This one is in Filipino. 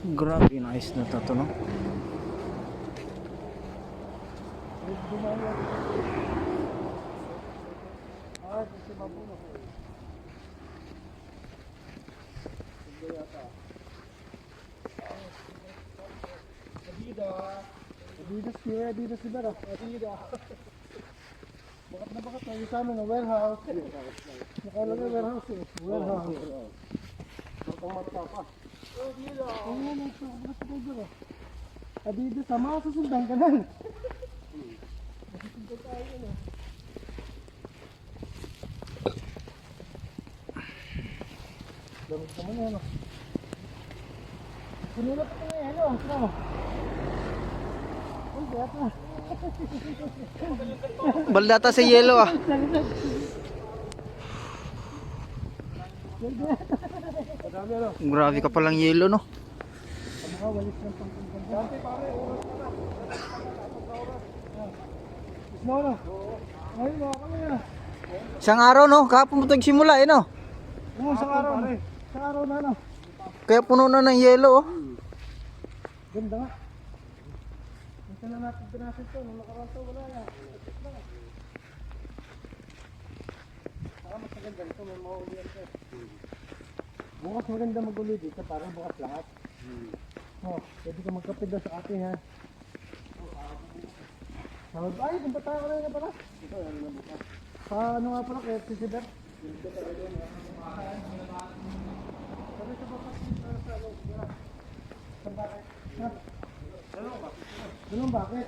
Grabe, nice na to, no? Adidas sila na. Adidas. Bakat na bakat tayo sa amin ng warehouse. Nakalagay warehouse eh. Warehouse. Ang mata pa. Adidas, sama ka susundan ka na. Masusundan tayo yun eh. Damit naman yan oh. Sinulat ko na yan oh. Ano? Uy, bata. Baldata sa yelo ah. Madami ano? Grabe ka palang yelo, no? Kamukha walis ng pangkungkong. Dante pare, oras na na. Ismaw na. Ay, mga kami na. Isang araw, no? Kahapon mo simula, eh, no? Oo, isang araw na. Isang araw na no. Kaya puno na ng yelo, oh. Ganda nga. Minsan na natin pinasin to. Nung nakaraan to, wala yan. Saka mas maganda ito. May maulian ka. Bukas maganda mag-uli dito. Parang bukas lahat. Oh, pwede ka magkapit daw sa atin ha. Ay, punta tayo kanina na pala. Ito, ano na bukas. Ano nga pala, kaya si Sibert? Sabi sa bakas sa ano? Saan bakit? Dalawang bakit?